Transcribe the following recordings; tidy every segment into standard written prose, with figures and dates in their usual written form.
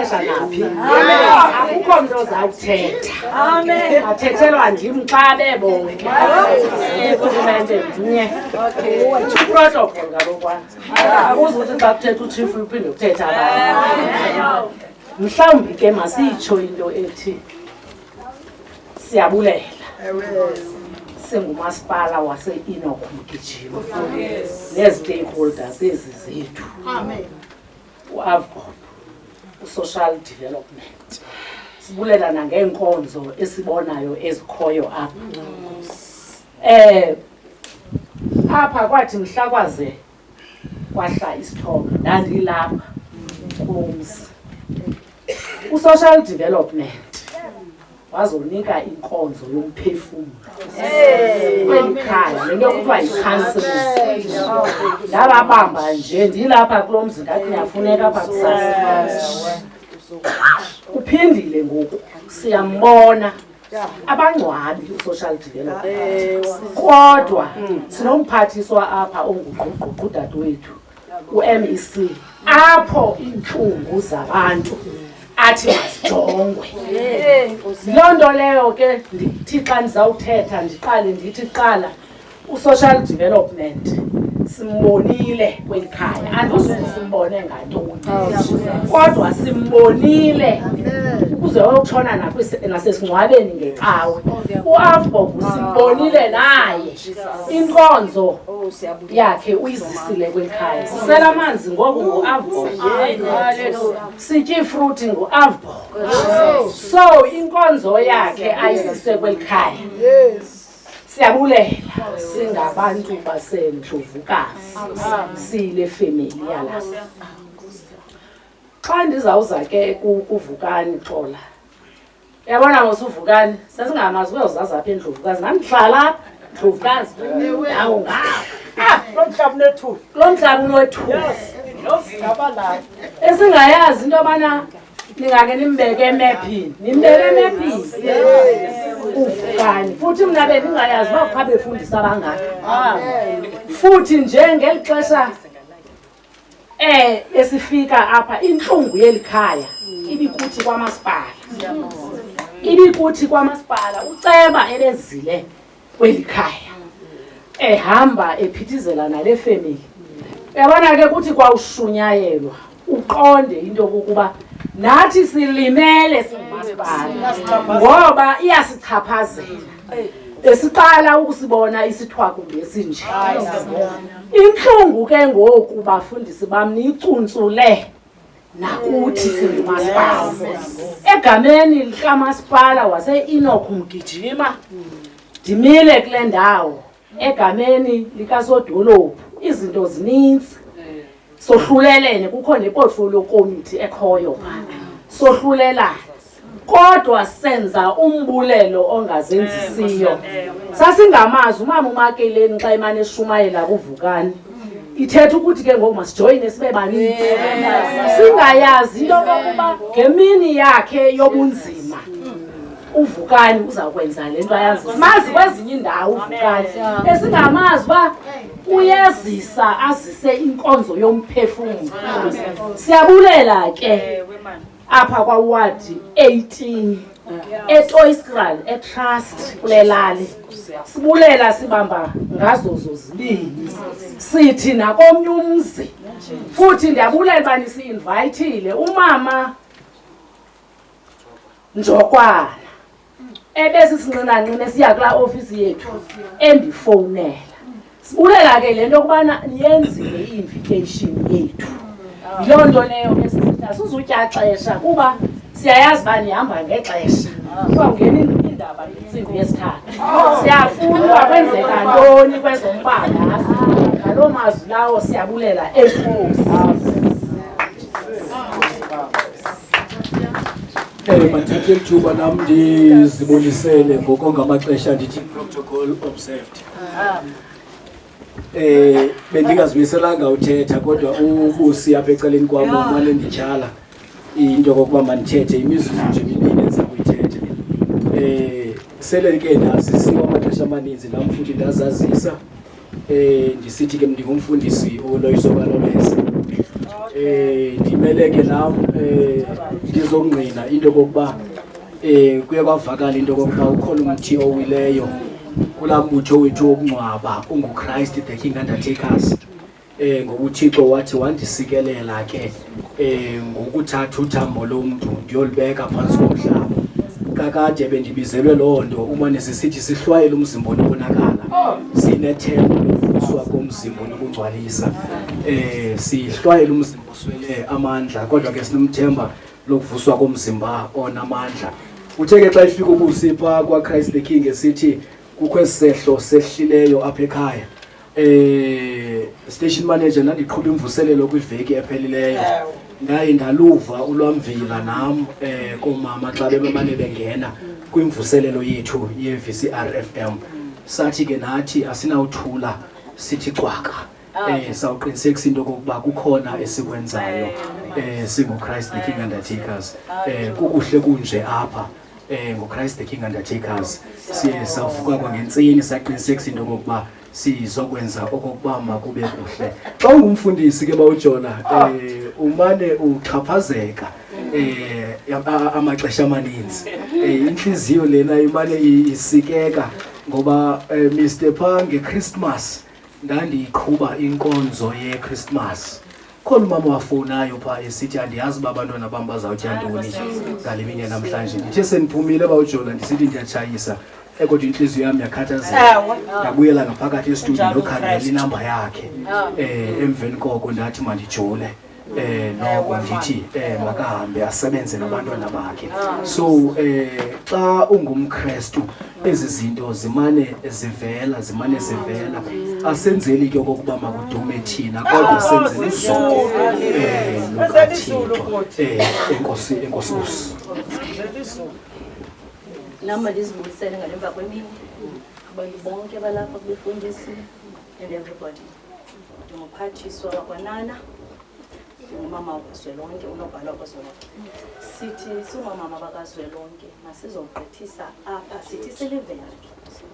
ixesha naphi. Akukho umuntu ozawuthetha. Amen. Athethelwa ndim xa bebonke. Urhulumente nye. Protocol ngalokwana. Akuzuthi xa kuthetha uchief uphinde ukuthetha abantu. Mhlawumbi ke masitsho into ethi siyabulela. Singumasipala wase-Enoch Mgijima nezi-stakeholders ezi zethu. U-AVBOB, u-social development. Sibulela nangeenkonzo esibonayo ezikhoyo apha. Apha kwathi mhla kwaze kwahla isithoba ndandilapha kumzi. U-social development wazonika inkonzo yomphefumulo kweli khaya le nto kuthiwa yi-counselling. Ndababamba nje ndilapha kulo mzi ndathi ndiyafuneka apha kusasa. Uphindile ngoku siyambona abangcwabi u-social development, kodwa sinomphathiswa apha onguquququ udadewethu u-MEC apho iintlungu zabantu athi mazijongwe. Loo nto leyo ke ndithi xa ndizawuthetha ndiqale ndithi qala u-social development simbonile kweli khaya, andosuke simbone ngantoni, kodwa simbonile ukuze wayokutshona nasesingcwabeni ngeqawe. U-AVBOB simbonile naye inkonzo yakhe uyizisile kweli khaya. Sisela amanzi ngoku ngu-AVBOB, sitye ifruthi ngu-AVBOB, so inkonzo yakhe ayisise kweli khaya. Siyabulela singabantu baseNdlovukazi, siyile family yalapha. Xa ndizawuza ke kuvukani Xola, yabona ngosuvukani sasingamazi uyozazi apha eNdlovukazi, nandihlala Ndlovukazi nawo ngawo lo mhlaba unethuba, lo mhlaba unethuba esingayazi into yobana ningake nimbeke emephini, nimbeke emephini uvukani. Futhi mna bendingayazi uba phaa befundisa abangaka. Futhi nje ngeli xesha esifika apha intlungu yeli khaya ibikuthi kwamasipala, ibikuthi kwamasipala. Uceba ebezile kweli khaya ehamba ephithizela nale family. Uyabona ke kuthi kwawushunyayelwa uqonde into yokuba nathi silimele singumasipala ngoba iyasichaphazela. Besiqala ukusibona isithwakumbe esinje. Inhlungu ke ngoku bafundisi bam niyicuntsule nakuthi singumasipala. Egameni likamasipala wase-Enoch Mgijima ndimile kule ndawo, egameni likasodolophu izinto zininzi. Sohlulelene, kukho neportfolio committee ekhoyo phana, sohlulelana, kodwa senza umbulelo ongazenzisiyo. Sasingamazi umama uMakeleni xa emane eshumayela kuvukani ithetha ukuthi ke ngoku masijoyine sibe baninzi, singayazi into yokuba ngemini yakhe yobunzima uvukani uzakwenza le nto ayazi. Mazi kwezinye indawo uvukani esingamazi uba uyezisa azise inkonzo yomphefumulo. Siyabulela ke apha kwawadi 18 eToyskral eTrust kule lali. Sibulela sibamba ngazo zozibini, sithi nakomnye umzi. Futhi ndiyabulela uba nisi-invayithile umama Njokwana ebesisincinancinci siya kulaa ofisi yethu endifowunela. Sibulela ke le nto yokubana niyenzile i-invitation yethu. Yiloo nto leyo esisithi asizutya xesha kuba siyayazi uba nihamba ngexesha. Kwangena indaba yentsimbi yesithathu. Siyafuna uba kwenzeka ntoni kwezombane. Ngaloo mazwi lawo siyabulela enkosi. Mathathe ithuba nam ndizibonisele ngokongamaxesha ndithi protocol observed. Bendingazibuyiselanga uthetha kodwa ubusi apha ecaleni kwam umane ndityhala into yokokuba mandithethe imizuzu nje mibini endiza kuyithetha. Sele ke ndazisiwe amaxesha amaninzi nam futhi ndazazisa. Ndisithi ke ndingumfundisi uLoyiso Baloleza. ndimele nam ndizongqina into kokuba kuye kwavakala into kokuba ukhona umthi owileyo kulaa mbutho wethu wokungcwaba unguChrist the King Undertakers. Ngoba uThixo wathi wandisikelela ke ngokuthatha uthambo lomntu ndiyolibeka phantsi komhlaba. Kakade bendibizelwe loo nto umane sisithi sihlwayele umzimba onobonakala, sinethemba lokuvuswa komzimba onokungcwalisa. Sihlwayele umzimba oswele amandla kodwa ke sinomthemba lokuvuswa komzimba onamandla. Uthe ke xa ifika ubusipha kwaChrist the King esithi kukho esehlo sehlileyo apha ekhaya. Station manager nandiqhuba imvuselelo kwiveki ephelileyo ndaye ndaluva ulwamvila nam komama xa bebemane bengena kwimvuselelo yethu ye-VCR FM. Sathi ke nathi asinawuthula sithi cwaka. Sawuqinisekisa into kokuba kukhona esikwenzayo singuChrist the King Undertakers. Kukuhle kunje apha ngoChrist the King Undertakers siye savuka kwangentsini saqinisekisa into kokuba sizokwenza okokuba makube kuhle. Xa ungumfundisi ke bawuJona umane uchaphazeka amaxesha amaninzi. Inhliziyo lena imane isikeka ngoba Mr. Pha ngeChristmas ndandiqhuba inkonzo yeChristmas. Khona umama wafonayo pha esithi andiyazi uba abantwana bam bazawutya ntoni ngale mini namhlanje. Ndithe sendiphumile bawuJona ndisithi ndiyatshayisa kodwa inhliziyo yami yakhathazeka. Ndabuyela ngaphakathi estudio ndokhangela inamba yakhe. Emveni koko ndathi mandijule noko ndithi makahambe asebenze nabantwana bakhe. So xa ungumKrestu ezi zinto zimane zivela asenzeli ke okokuba makudume thina kodwa senzele izulu enkosi Nama ndizibulisele ngalemva kwemini abantu bonke balapha kubefundisi and everybody. Ndinguphathiswa wakwanana, ngumama wakazwelonke, unobhala wakazwelonke. Sithi singomama bakazwelonke masizogqithisa apha sithi silivela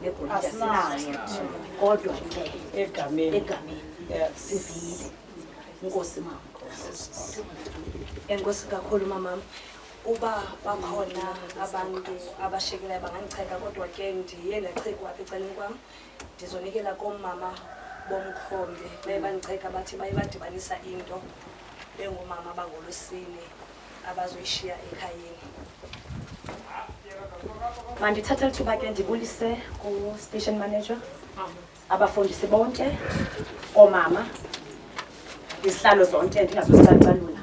ngegolide asinayo kodwa ke egameni sivile. Inkosi mama. Enkosi kakhulu mama. Uba bakhona abantu abashekelayo bangandicheka kodwa ke ndiye ndachekwa apha ecaleni kwam ndizonikela komama bomkhombe baye bandicheka bathi baye badibanisa into bengumama bangolusine abazoyishiya ekhayeni. Mandithatha lithuba ke ndibulise ku-station manager, abafundisi bonke, oomama, izihlalo zonke ndingazozicalula.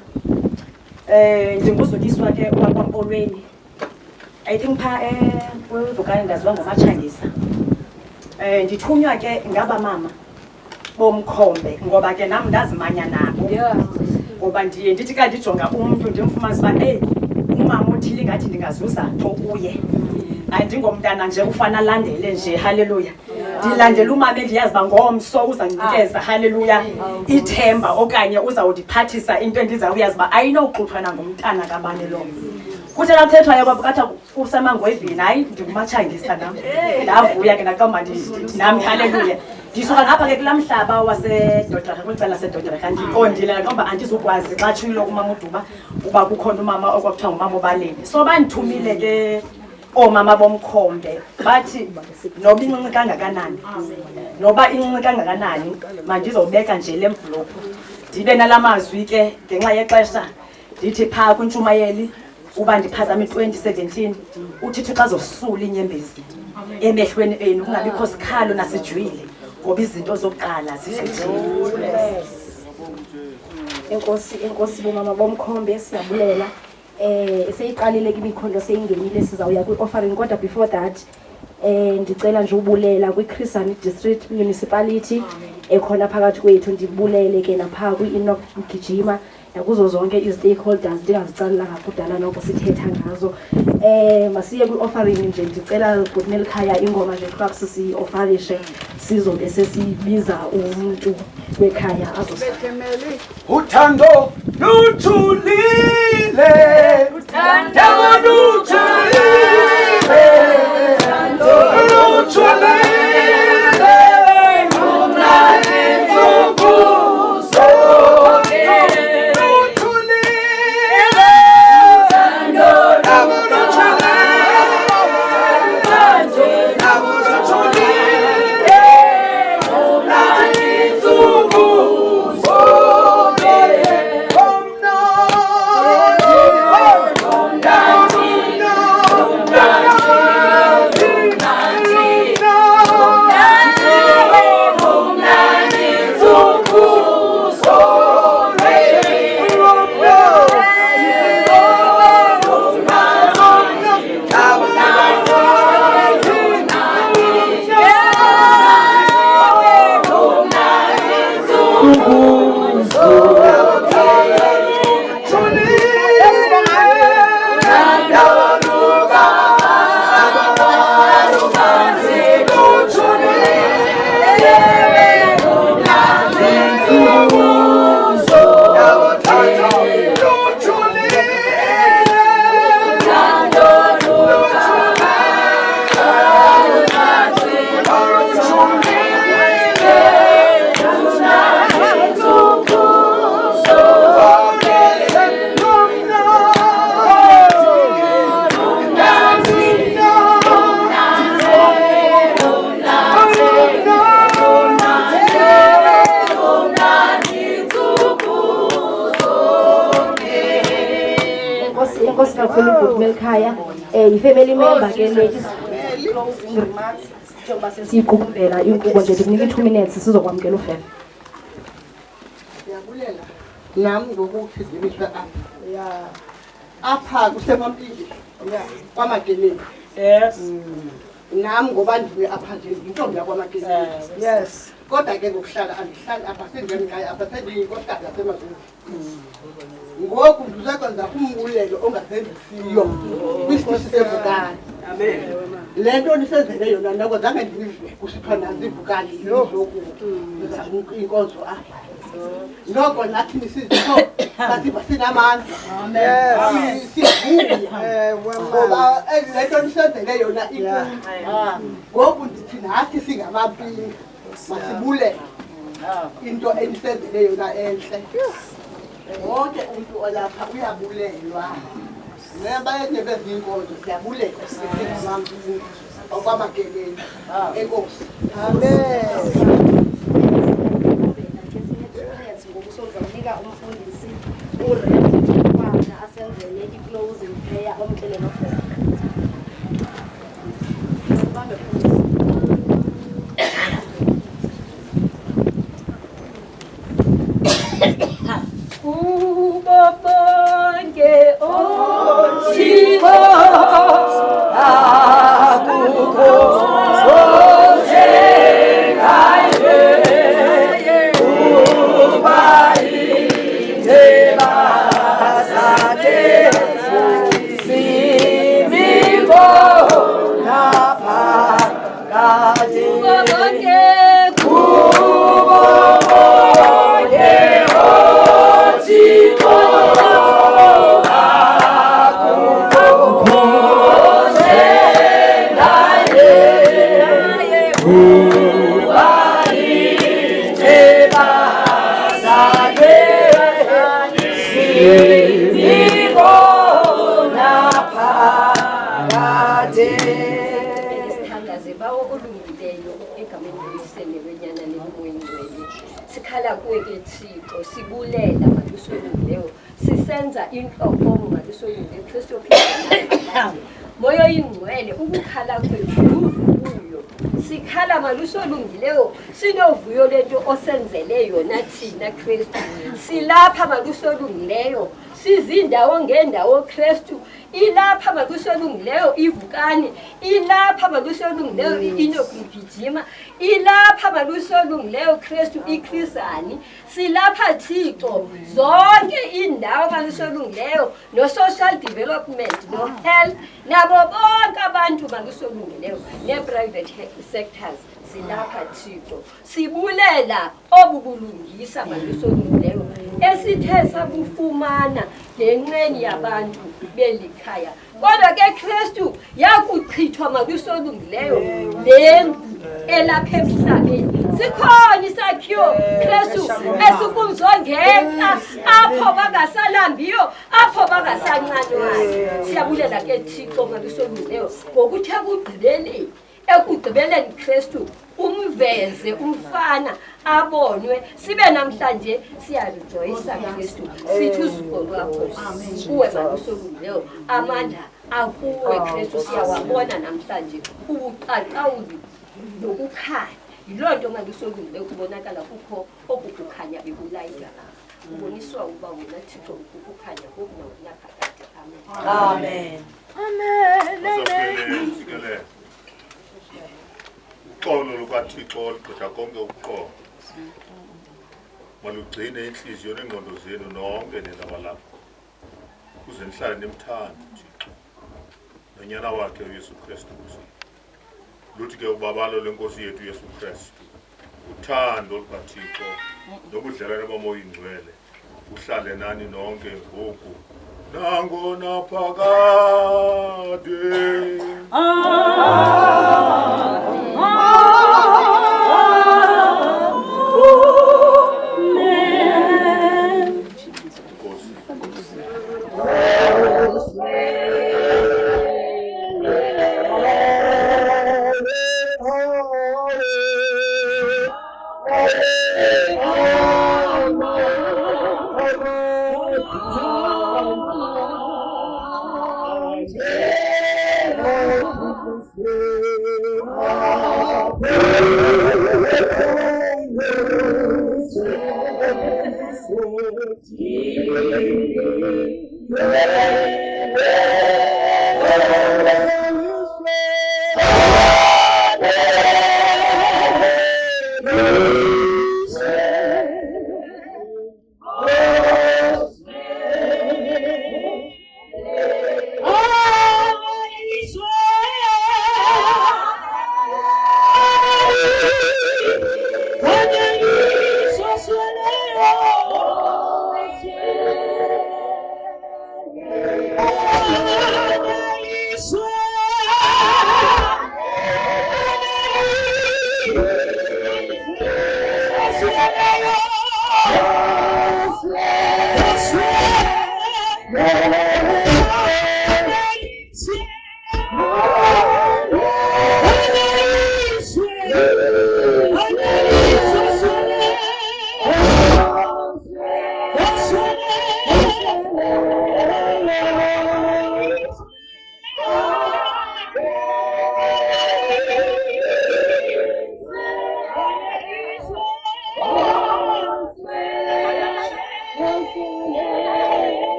Ndinguzudiswa ke kwaMpolweni. I think pha kwivukane ndaziwa ngoMatshangisa. Ndithunywa ke ngaba mama bomkhombe ngoba ke nam ndazimanya nabo. Ngoba ndiye ndithi ka ndijonga umntu ndimfumanisa uba umama othile ingathi ndingazuza nto kuye. Andingomntana nje ufana landele nje, haleluya. Ndilandela umama endiyazi uba ngomso uzandinikeza, haleluya, ithemba okanye uzawundiphathisa into endizawuyazi uba ayinoxuthwana ngumntana kabani lo. Kuthi nakuthethwayo kwabukatha kusemangwevini, hayi ndinguMatshangisa nam. Ndavuya ke ndaqamba nami, haleluya. Ndisuka ngapha ke kulaa mhlaba waseDodorha, kwicala laseDodorha, ndiqondile ngoba andizukwazi xa tshilo umama uDuba uba kukhona umama okwakuthiwa ngumama obaleni. So bandithumile ke oomama bomkhombe bathi noba incinci kangakanani, noba incinci kangakanani mandizobeka nje le mvlophu ndibe nala mazwi ke ngenxa yexesha ndithi phaa kwintshumayeli uba ndiphazame 2017 uThixo xa zosula inyembezi emehlweni enu kungabikho sikhalo nasijwile ngoba izinto zokuqala zizithile. Enkosi bomama bomkhombe siyabulela. Seyiqalile ke imikhondo seyingenile sizawuya kwi-offering kodwa before that ndicela nje ubulela kwi-Chris Hani District Municipality ekhona phakathi kwethu. Ndibulele ke napha kwi-Enoch Mgijima nakuzo zonke i-stakeholders ndingazicalulanga kudala noko sithetha ngazo. Masiye kwi-offering nje ndicela Bhotnel Khaya ingoma nje kuba sisi-offarishe sizobe sesibiza umuntu wekhaya azosibethemeli. Uthando luthulile, uthando luthulile, luthulile, lumnandi nsuku zonke. Luthulile, Enkosi kakhulu ubhuti Melikhaya. I-family member ke le closing remarks njengoba sesiyiqukumbela inkqubo nje ndikunika 2 minutes sizokwamkela uFefe. Ndiyabulela nami ngokuthi ndibika apha kusemampili kwamageleni. Yes. Nami ngoba ndibuye apha nje intombi yakwamageleni. Yes. Kodwa ke ngokuhlala andihlali apha sendiyanikhaya apha sendiyinkosikazi yasemazweni. Ngoku ndizakwenza umbulelo ongasenzisiyo kwisitishi sevukani. Amen. Le nto nisenzele yona noko zange ndive kusithiwa nazivukani izoku inkonzo apha. Noko nathi nisizitho kasiva sinamandla. Amen. Sivuya ngoba le nto nisenzele yona inkulu. Ngoku ndithi nathi singamampini masibulele into enisenzele yona enhle. Wonke umuntu olapha uyabulelwa. Nebayeke bezinkonzo siyabulela singamampini okwamageleni. Enkosi. Amen. Ngokusozanika umfundisi uReverend asenzele i-closing prayer omkele noFefe. Ubonke othixo akukho onjengaye kuba indeba zakhe zimiko naphakade ubonke kubo bonke othixo sikhala kuwe ke Thixo sibulela malusolungileyo sisenza inhlokomo malusolungileyo Kristu Kristu moyo ingcwele ukukhala kwethu uvuyo sikhala malusolungileyo sinovuyo lento osenzele yona thina Kristu silapha malusolungileyo sizindawo ngendawo Kristu ilapha malusolungileyo ivukani ilapha malusolungileyo inokugijima ilapha malusolungileyo Kristu iKrisani silapha Thixo zonke indawo malusolungileyo no social development no health nabo bonke abantu malusolungileyo ne private sectors silapha Thixo sibulela obubulungisa malusolungileyo esithe sabufumana ngenqeni yabantu belikhaya kodwa ke Kristu yakuchithwa malusolungileyo lendlu elapha emhlabeni sikhona isakhiwo Kristu esikumzongeka apho bangasalambiyo apho bangasancanwayo siyabulela ke Thixo malusolungileyo ngokuthi ekugqibeleni Kristu umveze umfana abonwe sibe namhlanje siyarejoyisa Kristu sithi uzuko lwakho kuwe malusolungileyo amandla akuwe Kristu siyawabona namhlanje ubuqaqawuli nokukhanya yiloo nto malusolungileyo kubonakala kukho okukukhanya bekulayika uboniswa uba wena Thixo ukukukhanya kokunaphakade amen amen uxolo lukaThixo ligqitha konke ukuqonda malugcine inhliziyo nengqondo zenu nonke nelabalapha kuze nihlale nimthanda uThixo nonyana wakhe uYesu Kristu luthi ke ubabalo lenkosi yethu uYesu Kristu uthando lukaThixo nobudlelwane bomoya ingcwele uhlale nani nonke ngoku nangona phakade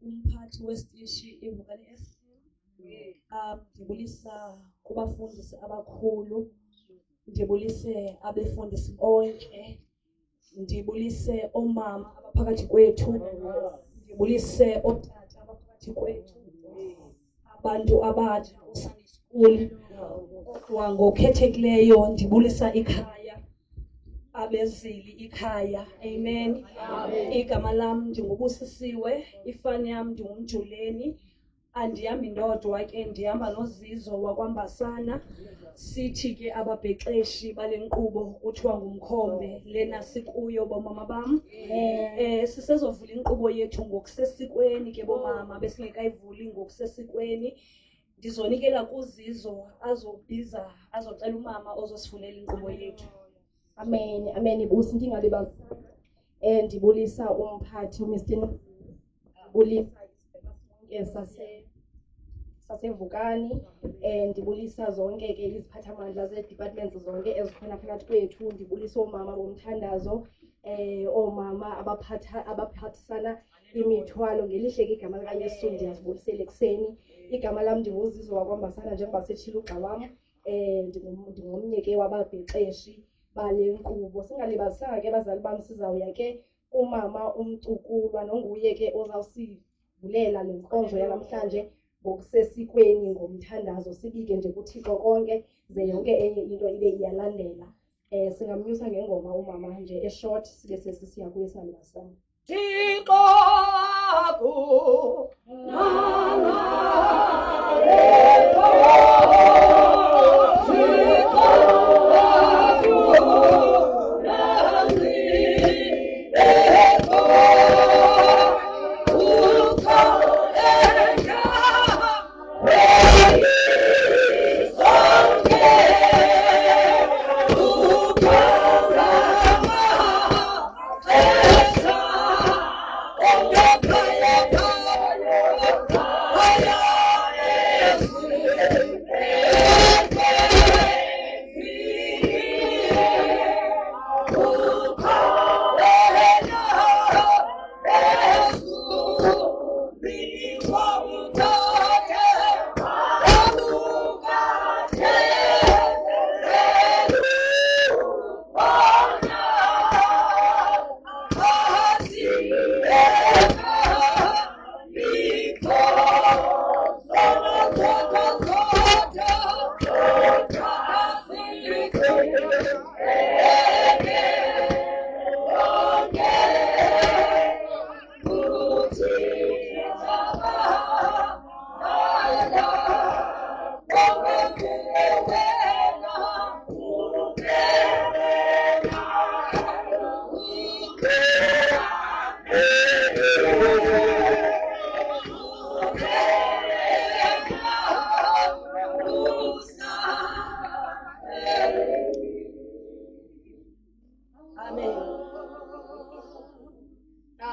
umphathi wesitishi eVukani FM. Ndibulisa kubafundisi abakhulu, ndibulise abefundisi bonke, ndibulise omama abaphakathi kwethu, ndibulise otata abaphakathi kwethu, abantu abatsha uSunday School. Kodwa ngokhethekileyo ndibulisa ikhaya, abezili ikhaya. Amen. Igama lam ndingubusisiwe, ifani yam ndingumjuleni. Andihambi ndodwa ke, ndihamba noZizo wakwaMbasana. Sithi ke ababhexeshi bale nkqubo kuthiwa ngumkhombe, lena sikuyo bomama bam. Sisezovula inkqubo yethu ngokusesikweni ke bomama, besingekayivuli ngokusesikweni. Ndizonikela kuZizo azocela umama ozosifulela inkqubo yethu. Amen. Amen. Ibusi ndingalibazisi. Ndibulisa umphathi uMr. Ndibulisa sasevukani. Ndibulisa zonke ke iziphathamandla ze-departments zonke ezikhona phakathi kwethu. Ndibulisa oomama bomthandazo, oomama abaphathisana imithwalo. Ngelihle ke igama likaYesu ndiyazibulisela ekuseni. Igama lam ndinguZizo wakwaMbasana njengoba setshilo ugxa wam. Ndingomnye ke wababhexeshi bale nkqubo. Singalibazisanga ke bazali bam, sizawuya ke umama umcukulwa nonguye ke ozawusivulela le nkonzo yanamhlanje ngokusesikweni ngomthandazo. Sibike nje kuThixo konke, ze yonke enye into ibe iyalandela. Singamnyusa ngengoma umama nje eshort, sibe sesisiya kuye singalibazisanga. Thixo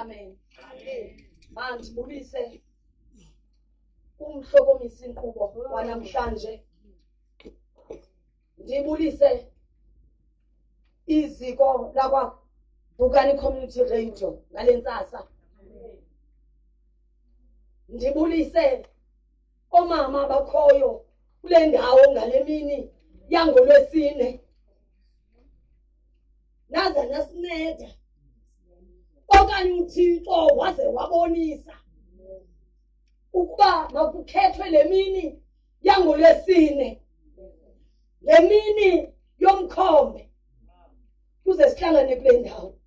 Amen. Mandibulise umhlokomisi inkqubo wanamhlanje. Ndibulise iziko lakwa Vukani Community Radio ngalentsasa. Ndibulise omama bakhoyo kule ndawo ngale mini yangoLwesine. Naza nasinceda okanye uThixo waze wabonisa ukuba makukhethwe le mini yangoLwesine, le mini yomkhombe, kuze sihlangane kule ndawo.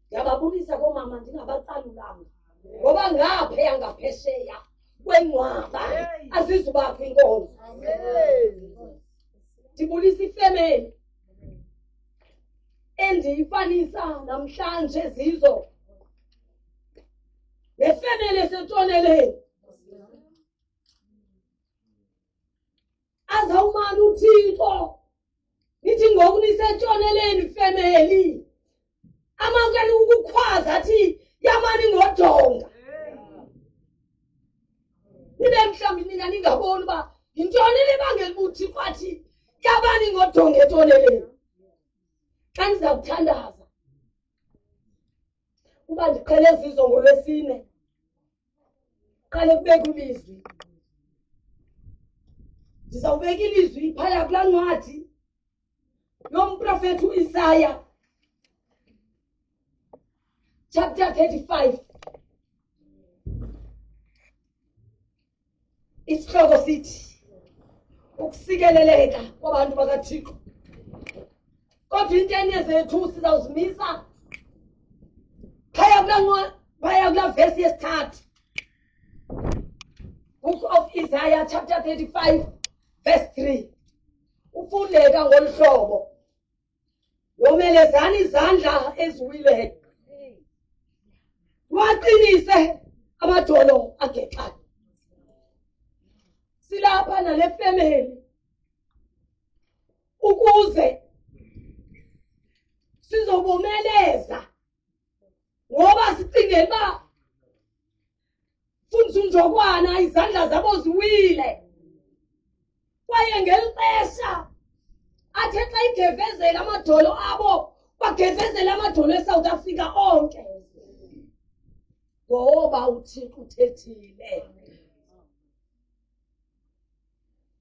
Ndiyababulisa komama ndingabacalulanga ngoba ngapheya ngaphesheya kwenqwaba azizubakho inkonzo. Ndibulisa ifemeli endiyifanisa namhlanje zizo nefemeli esentshoneleni. Azawumana uThixo nithi ngoku nisentshoneleni femeli amamkela ukukhwaza athi yamani ngodonga. Nibe mhlawumbi nina ningaboni uba yintoni lebangela uba uThixo athi yamani ngodonga entshoneleni. Xa ndiza kuthandaza uba ndiqhele zizo ngoLwesine, qale kubeka ilizwi. Ndizawubeka ilizwi phaya kulaa ncwadi yomprofethi uIsaya chapter 35. Isihloko sithi ukusikeleleka kwabantu bakaThixo. Kodwa into enye zethu sizawuzimisa phaya kulaa verse yesithathu. Book of Isaiah chapter 35 verse 3. Ufundeka ngolu hlobo. Yomelezani izandla eziwileyo. Waqinise amadolo agexayo. Silapha nale family ukuze sizobomeleza ngoba sicingela uba fundisa unjokwana izandla zabo ziwile. Kwaye ngeli xesha athe xa igevezela amadolo abo bagevezela amadolo eSouth Africa onke ngoba uThixo uthethile.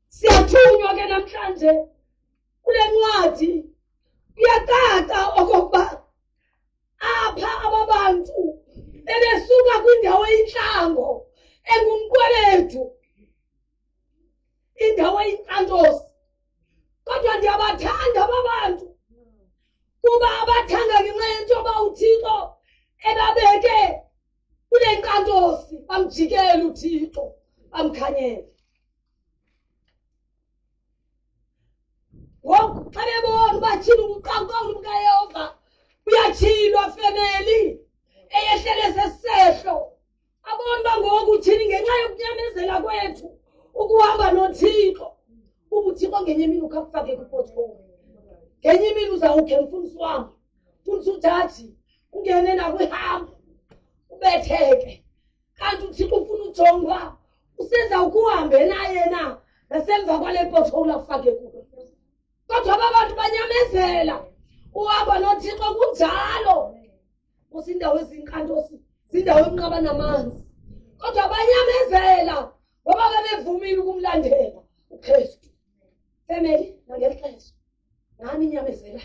Siyathunywa ke namhlanje kule ncwadi kuyacaca okokuba apha ababantu bebesuka kwindawo eyintlango engumqwebethu, indawo eyinkantosi. Kodwa ndiyabathanda ababantu kuba abathanda ngenxa yento yoba uThixo ebabeke kule nkantosi, bamjikele uThixo bamkhanyele. Ngoku xa bebona uba tyhila ubuqaqawuli bukaYehova buyatshilwa femeli eyehlele sesisehlo. Abona uba ngoku uthini ngenxa yokunyamezela kwethu ukuhamba noThixo. UbuThixo ngenye imini ukhakufake kwipothole, ngenye imini uzawukhe mfundisi wam, mfundisi ujaji ungene nakwihambo ubetheke. Kanti uThixo ufuna ujonga usezawukuhambe naye na nasemva kwale pothole afake kuyo. Kodwa abantu banyamezela uhamba noThixo kunjalo. Kuzindawo ezinkantosi, zindawo enqaba namanzi. Kodwa banyamezela ngoba bebevumile ukumlandela uKristu. Family nangeli xesha nani nyamezela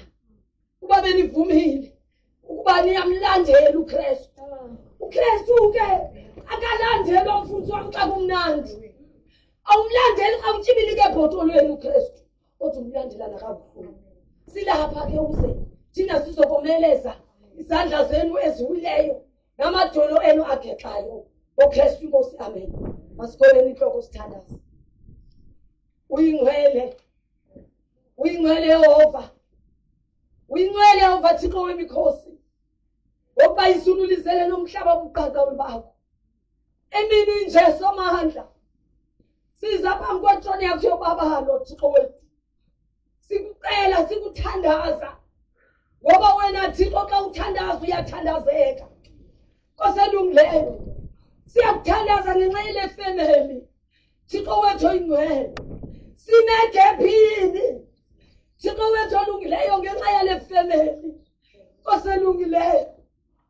kuba benivumile ukuba niyamlandela uKristu. uKristu ke akalandelwa mfundisi wam xa kumnandi. Awumlandeli xa utyibilike ebhotolweni uKristu, kodwa umlandelana kabuhlungu. Silapha ke uze thina sizokomeleza izandla zenu eziwileyo namadolo enu agexayo ngoKristu Inkosi. Amen. Masikoleni intloko sithandaza. Uyingcwele, uyingcwele Yehova, uyingcwele Yehova Thixo wemikhosi, ngokuba isunulizele nomhlaba ubuqaqawuli bakho. Emini nje somandla siza phambi kwentshoni yakho yobabalo Thixo wethu, sikucela sikuthandaza ngoba wena Thixo xa uthandaza uyathandazeka. Nkosi elungileyo, siyakuthandaza ngenxa yale family. Thixo wethu oyingcwele, sinegephini. Thixo wethu olungileyo ngenxa yale family. Nkosi elungileyo,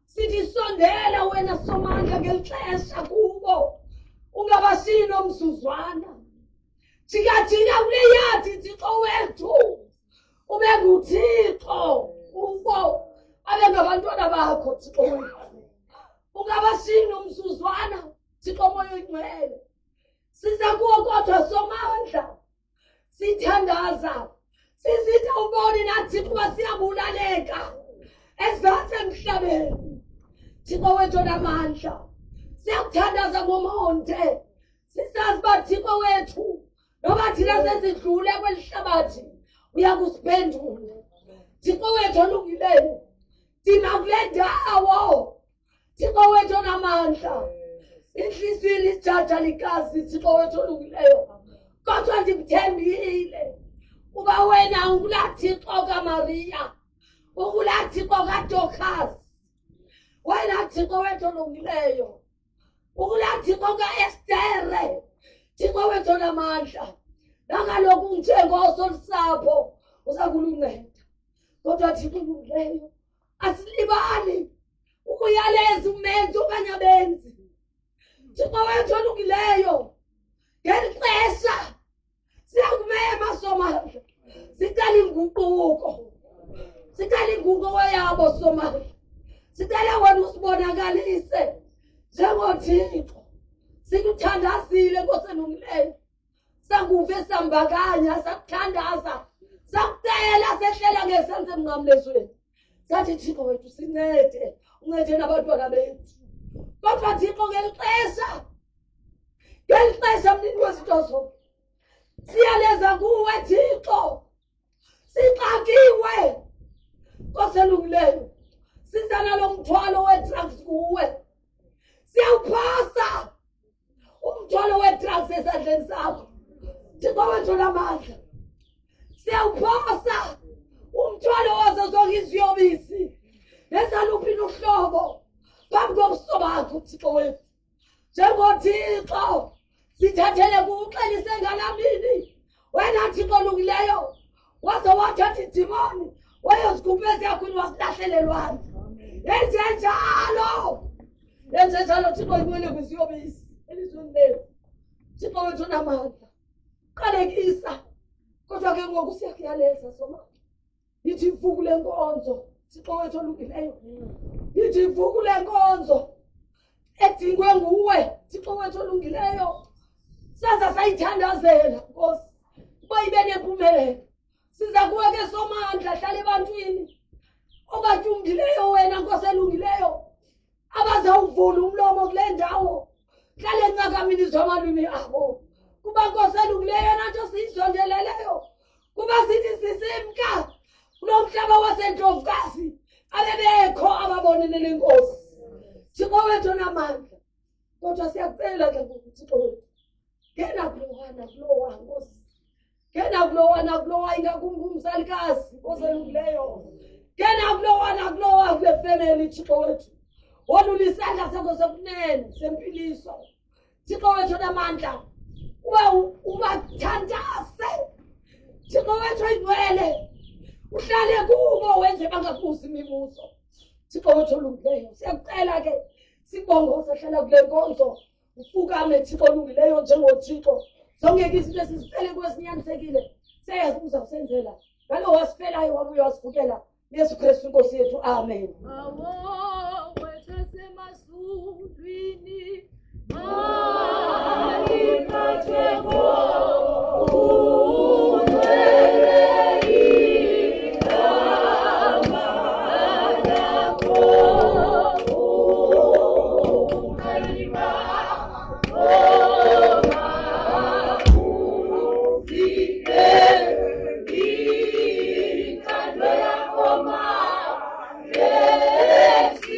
sithi sondela wena Somandla ngeli xesha kubo, ungabashiyi nomzuzwana. Thina kule yadi Thixo wethu, ube nguThixo kubo, abe ngabantwana bakho Thixo wethu. Ungabashiyi nomzuzwana Thixo moya oyingcwele. Siza kuwo kodwa Somandla, sithandaza, sisithi ubone nathi kuba siyabulaleka ezantsi emhlabeni. Thixo wethu onamandla, siyakuthandaza ngomonde, sisazi uba Thixo wethu noba thina sezidlule kweli hlabathi uyakusiphendula. Thixo wethu olungileyo, thina kule ndawo Thixo wethu onamandla, inhliziyo lijaja likazi Thixo wethu olungileyo, kodwa ndikuthembile uba wena ungulaa Thixo kaMariya, ungulaa Thixo kaDorcas, wena Thixo wethu olungileyo, ungulaa Thixo kaEstere. Thixo wethu onamandla, nakaloku njengosolusapho uza kulunceda. Kodwa Thixo olungileyo, asilibali ukuyaleza umenzi okanye abenzi. Thixo wethu olungileyo, ngeli xesha siyakumema Somandla, sicela inguquko, sicela inguquko yabo Somandla. Sicela wena usibonakalise njengoThixo. Sikuthandazile Nkosi elungileyo, sanguve sambakanya, sakuthandaza, sakucela sehlela ngesenzo emnqamlezweni. Sathi Thixo wethu sincede, uncede nabantwana bethu. Kodwa Thixo ngeli xesha mnini wezinto zonke, siyaleza kuwe Thixo, sixakiwe Nkosi elungileyo, siza nalo mthwalo we-drugs kuwe. Siyawuphasa umthwalo we-drugs esandleni sakho Thixo wethu onamandla, siyawuphasa umthwalo wazo zonke iziyobisi nezaluphini uhlobo phambi kobuso bakho Thixo wethu. NjengoThixo sithathele kuuxelise ngalamini, wena Thixo olungileyo waze wathatha idimoni wayozikhupha eziyakhwini wasilahlelelwana. Yenze njalo Thixo ibuyele kwiziyobisi elizweni lethu Thixo wethu onamandla. Qalekisa kodwa ke ngoku siyakuyaleza Somandla, yithi ivuku lenkonzo Thixo wethu olungileyo, yithi ivuku lenkonzo edingwe nguwe Thixo wethu olungileyo. Saza sayithandazela Nkosi uba ibe nempumelelo. Siza kuwe ke Somandla, hlala ebantwini obatyungileyo wena Nkosi elungileyo, abazawuvula umlomo kule ndawo, hlala encakamini zamalwimi abo. Kuba Nkosi elungileyo nanto siyizondeleleyo, kuba sithi sisimka kulo mhlaba wasendlovukazi abebekho ababonene nenkosi Thixo wethu onamandla. Kodwa siyakucela ke ngoku Thixo wethu, ngena kulowa Nkosi, ngena kulowa ingakumbi umsalikazi Nkosi elungileyo, ngena kulowa kule family Thixo wethu, wolula isandla sakho sokunene sempiliso Thixo wethu onamandla, ubathandaze Thixo wethu oyingcwele, uhlale kubo wenze bangakubuzi imibuzo Thixo wethu olungileyo. Siyakucela ke sibongoze hlala kule nkonzo, ufukame Thixo olungileyo njengoThixo. Zonke izinto esizicele kwezinyanisekile seyazi uzawusenzela, ngalo wasifelayo wabuye wasivukela Yesu Kristu Nkosi yethu, amen. Awo wesesemazulwini Yes.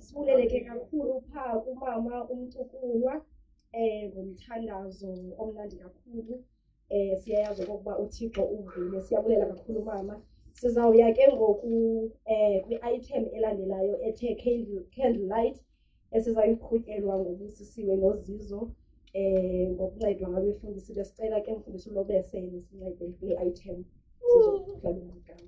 Sibuleleke kakhulu pha kumama uMcukulwa ngomthandazo omnandi kakhulu. Siyayazi okokuba uThixo uvile, siyabulela kakhulu mama. Sizawuya ke ngoku kwi-item elandelayo ethe candlelight esizayiqhutyelwa ngobusisiwe noZizo ngokuncedwa ngabefundisi. Besicela ke mfundisi uLobese nisincede kule item sizokudlalela igama.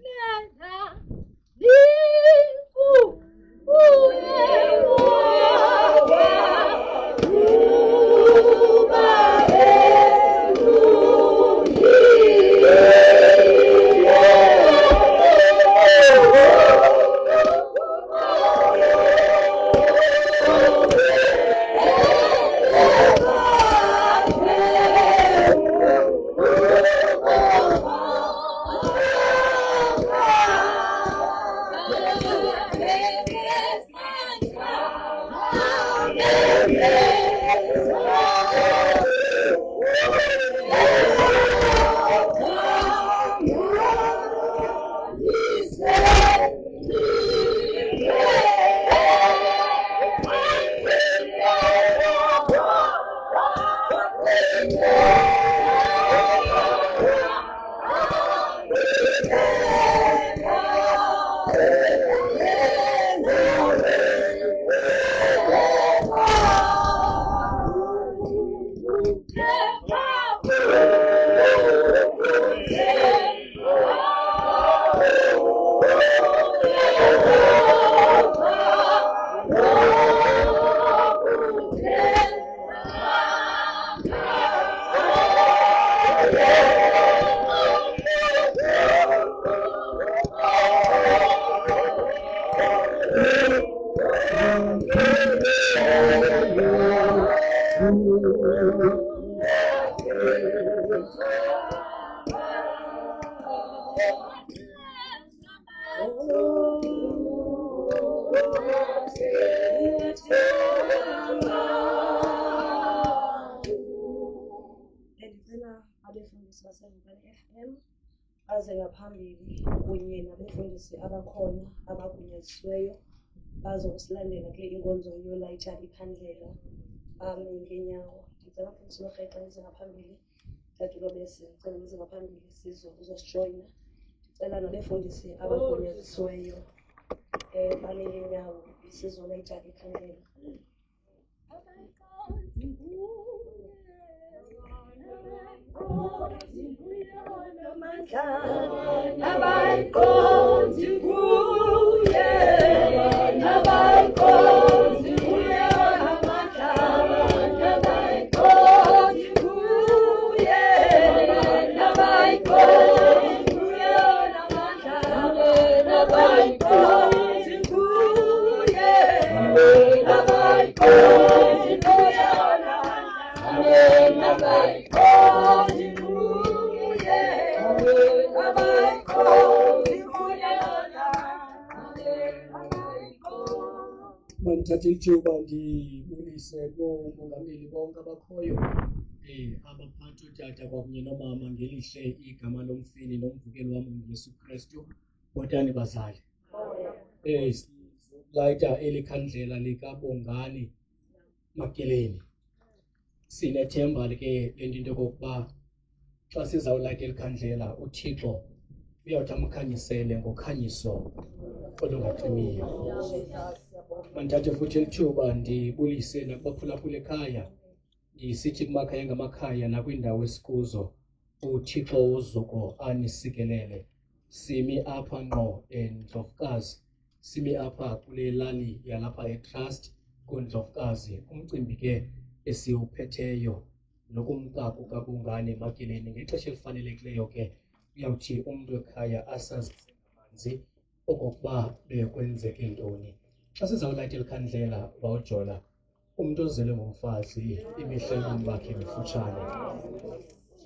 abefundisi baseVukani FM baze ngaphambili kunye nabefundisi abakhona abagunyazisiweyo bazokusilandela kule inkonzo yolayitha ikhandlela ngenyawo. Ndicela umfundisi Lorheta nize ngaphambili, Tata Lobese ndicela nize ngaphambili uzosijoyina. Ndicela nabefundisi abagunyazisiweyo bale ngenyawo sizolayitha ikhandlela. Mandithathe ithuba ndibulise kumongameli bonke abakhoyo, abaphathi ootata kwakunye noomama ngelihle igama lomfini nomvukeli wam uYesu Kristu. Botani bazali, layitha eli khandlela likaBongani Makeleni. Sinethemba ke le nto into yokokuba xa sizawulayitha eli khandlela uThixo uyawuthi amkhanyisele ngokhanyiso olungacimiyo. Mandithathe futhi lithuba ndibulise nakubaphulaphula ekhaya, ndisithi kumakhaya ngamakhaya nakwiindawo esikuzo, uThixo uzuko anisikelele. Simi apha ngqo eNdlovukazi, simi apha kule lali yalapha eTrust kuNdlovukazi, umcimbi ke esiwuphetheyo nokumkako kaBongani Makeleni. Ngexesha elifanelekileyo ke uyawuthi umntu ekhaya asazise ngamanzi okokuba bekwenzeke ntoni. Xa sizawulayitha eli khandlela bawujola, umntu ozelwe ngumfazi imihla yobomi bakhe mifutshane,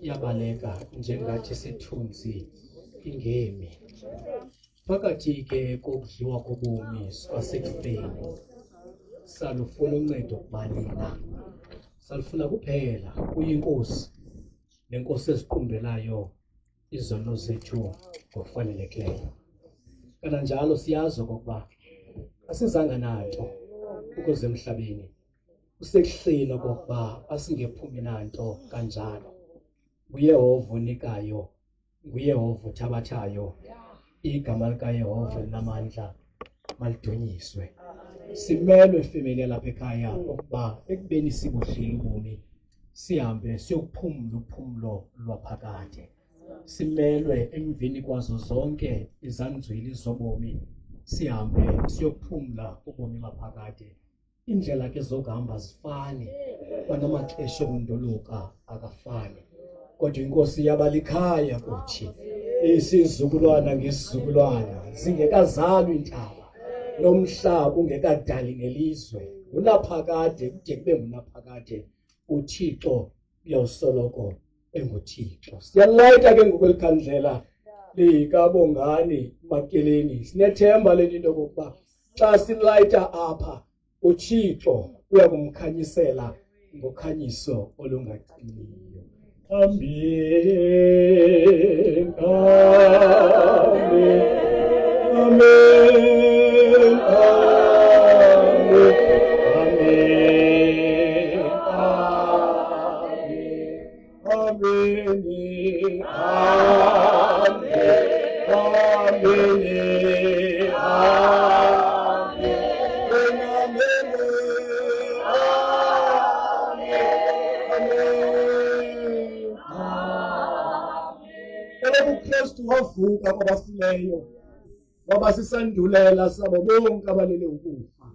iyabaleka njengathi sithunzi ingemi. Phakathi ke kokudliwa kobomi kwasekufeni salufuna uncedo kubalina, salufuna kuphela kuyinkosi nenkosi eziqumbelayo izono zethu ngokufanelekileyo. Kananjalo siyazi okokuba asizanga nanto ukuze emhlabeni, kusekuhleni okokuba asingephumi nanto kanjalo. NguYehova unikayo, nguYehova uthabathayo, igama likaYehova linamandla malidunyiswe. Simelwe femeli yalapha ekhaya okuba ekubeni sibuhlile ubomi sihambe siyokuphumla uphumlo lwaphakade. Simelwe emveni kwazo zonke izanzwili zobomi sihambe siyokuphumla ubomi baphakade. Indlela ke zokuhamba zifani, kwanamaxesha okunduluka akafani, kodwa inkosi yabalikhaya kuthi isizukulwana ngesizukulwana zingekazalwa intaba nomhlaba ungekadali nelizwe, unaphakade kude kube ngunaphakade, uThixo uyawusoloko enguThixo. Siyalayitha ke ngokwelikhandlela likaBongani Makeleni. Sinethemba lento yokokuba xa silayitha apha uThixo uyakumkhanyisela ngokhanyiso olungacimiyo. Amen, amen, amen, amen, amen, amen, uKristu wavuka kwabafileyo, wabasisandulela sabo bonke abalele ukufa.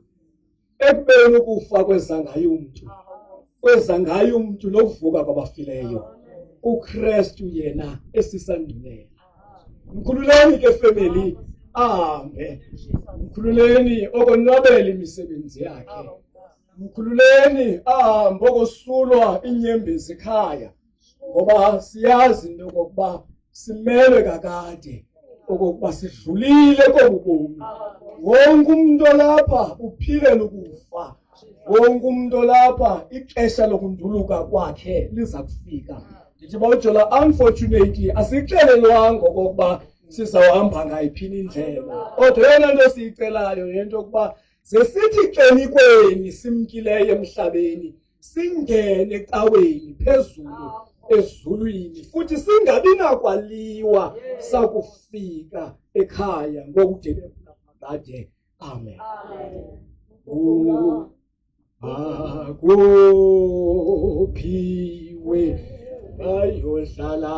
Ekubeni ukufa kweza ngayo umntu nokuvuka kwabafileyo, uKristu yena esisandulela. Mkhululeni ke family ahambe, mkhululeni okonwabela imisebenzi yakhe, mkhululeni ahambe okosulwa inyembezi ekhaya, ngoba siyazi into yokokuba simelwe kakade okokuba sidlulile kobubomi. Wonke umuntu olapha uphilela ukufa, wonke umuntu olapha ixesha lokunduluka kwakhe liza kufika. ndithi bawujola unfortunately asixelelwanga okokuba sizawuhamba ngayiphi indlela kodwa yona nto siyicelayo yento yokuba sesithi xenikweni simkileyo emhlabeni singene ecaweni phezulu ezulwini futhi singabi nakwaliwa sakufika ekhaya ngokude bekade amen akuphiwe ayohlala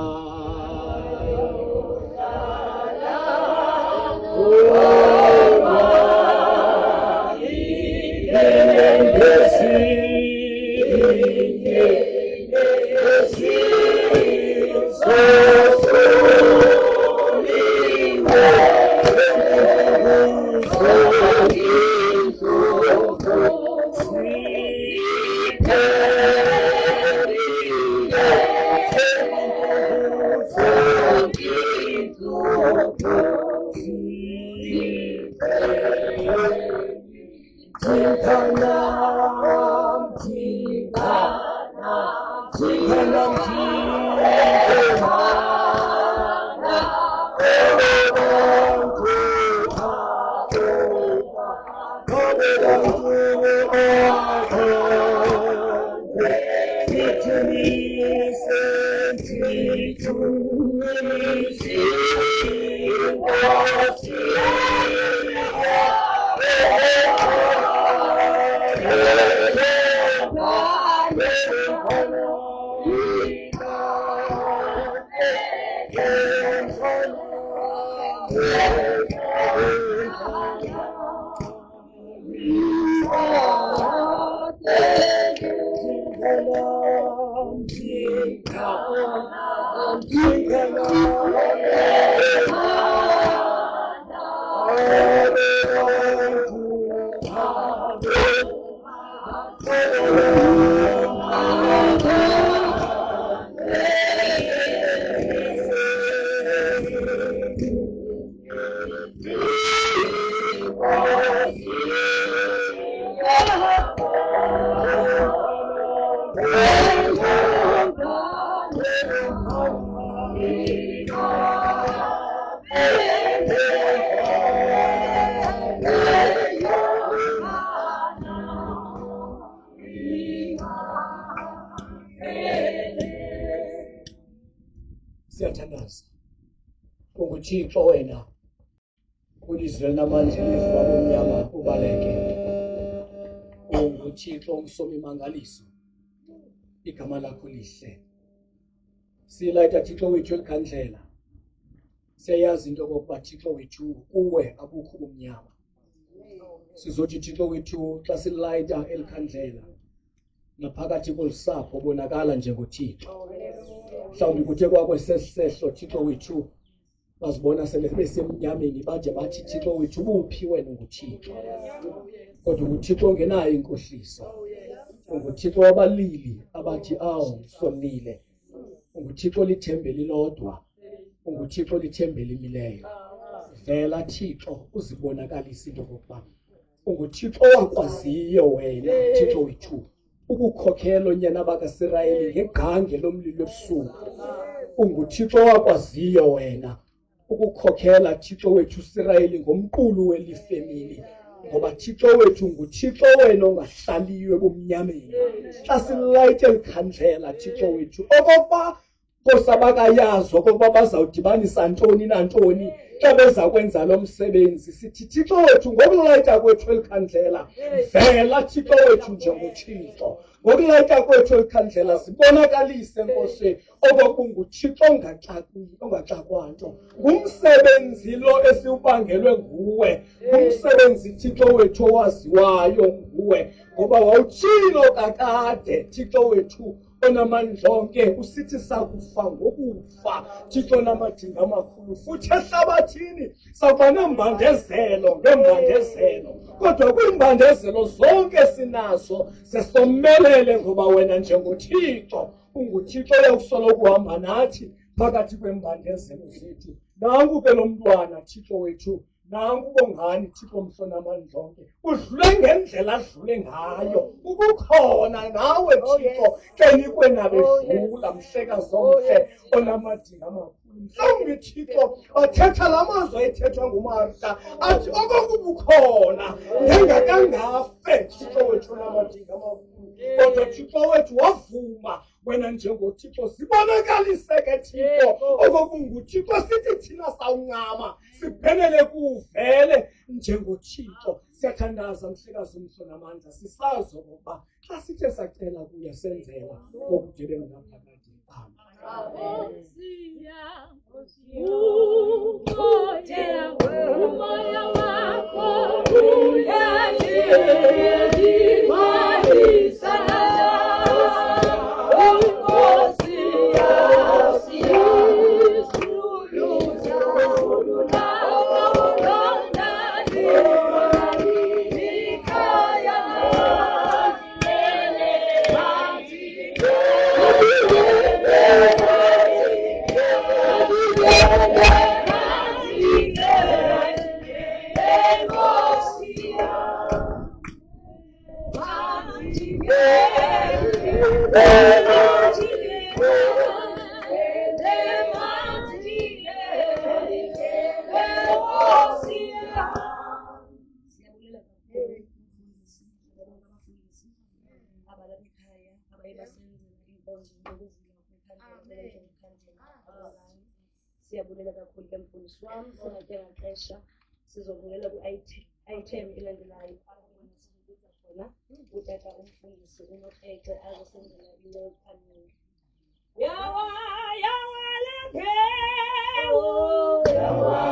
siyathandaza unguThixo wena ulizwe namandla lizwa omnyama ubaleke unguThixo umsomi mangaliso igama lakho lihle silayita Thixo wethu elikhandlela siyayazi into okokuba Thixo wethu kuwe abukho ubumnyama sizothi Thixo wethu xa silayita elikhandlela naphakathi kolusapho bonakala njengoThixo mhlawumbi kuthe kwakho sesehlo Thixo wethu bazibona sele besemnyameni baje bathi Thixo wethu ubuphi wena nguThixo kodwa uThixo ongenayo inkohliso unguThixo wabalili abathi awu sonile unguThixo lithembele lodwa unguThixo lithembele imileyo vela Thixo uzibonakalisa into kokuba unguThixo wakwaziyo wena Thixo wethu ukukhokhela onyana bakaSirayeli ngegqange lomlilo ebusuku unguThixo wakwaziyo wena ukukhokhela Thixo wethu uSirayeli ngomqulu welifemini ngoba Thixo wethu nguThixo wena ongahlaliwe ebumnyameni xa silayite elikhandlela Thixo wethu okokuba kosabakayazi okokuba bazawudibanisa ntoni nantoni xa beza kwenza lo msebenzi sithi Thixo wethu ngokulayita kwethu elikhandlela vela Thixo wethu njengoThixo ngokulayita kwethu elikhandlela sibonakalise Nkosi okokuba nguThixo ongaxakwanto ngumsebenzi lo esiubangelwe nguwe ngumsebenzi Thixo wethu owaziwayo nguwe ngoba wawutshilo kakade Thixo wethu onamandla onke usithi sakufa ngokufa Thixo namadinga amakhulu futhi ehlabathini sakuba nembandezelo ngembandezelo kodwa kwiimbandezelo zonke sinazo sesomelele ngoba wena njengoThixo unguThixo oyakusoloko uhamba nathi phakathi kwembandezelo zethu nangu ke lo mntwana Thixo wethu nanku ubongani Thixo mhlona amandla onke udlule ngendlela adlule ngayo ukukhona nawe Thixo ke nikwe nabedlula mhlekazi omhle onamadinga amakhulu mhlawumbi Thixo athetha la mazwi ayethethwa nguMarta athi okokuba ukhona njengakangafe Thixo wethu onamadinga amakhulu kodwa Thixo wethu wavuma wena njengoThixo sibonakalise ke Thixo okokunguThixo sithi thina sawuncama siphelele kuvele njengoThixo siyathandaza mhlekazi umhlo namandla sisazi ukuba xa sithe sacela kuye senzela okudele ngaphakathi amen. Umoya wakho uyazimaliza siyabulela kakhulu ke mfundisi wami singathe ngaxesha sizobulela kwi-item elandelayo khona utata umfundisi unoxexe azosenzela into ephambili yawa lempewu yawa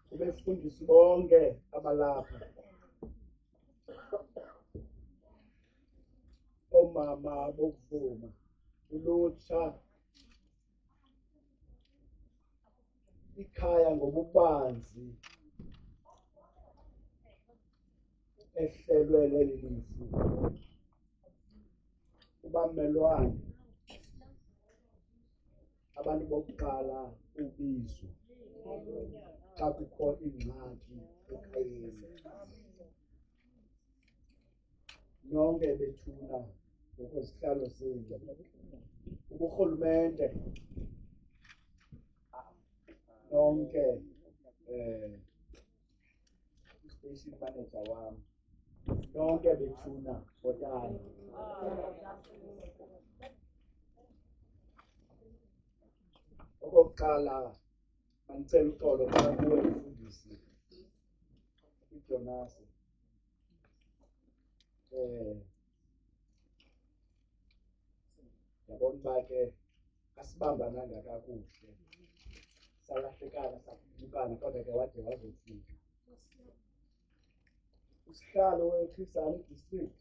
Kubefundisi bonke abalapha omama bokuvuma ulutsha ikhaya ngobubanzi ehlelwe leli lifu ubammelwane abantu bokuqala ubizwa xa kukho ingxaki ekhayeni. Nonke bethuna ngokwezihlalo zenu, uburhulumente, nonke station manager wami, nonke bethuna botani. Okokuqala mandicela uxolo xa kuwe mfundisi uJonas. Yabona uba ke asibambananga kakuhle, salahlekana saphulukana kodwa ke wade wazofika. Usihlalo weThisani District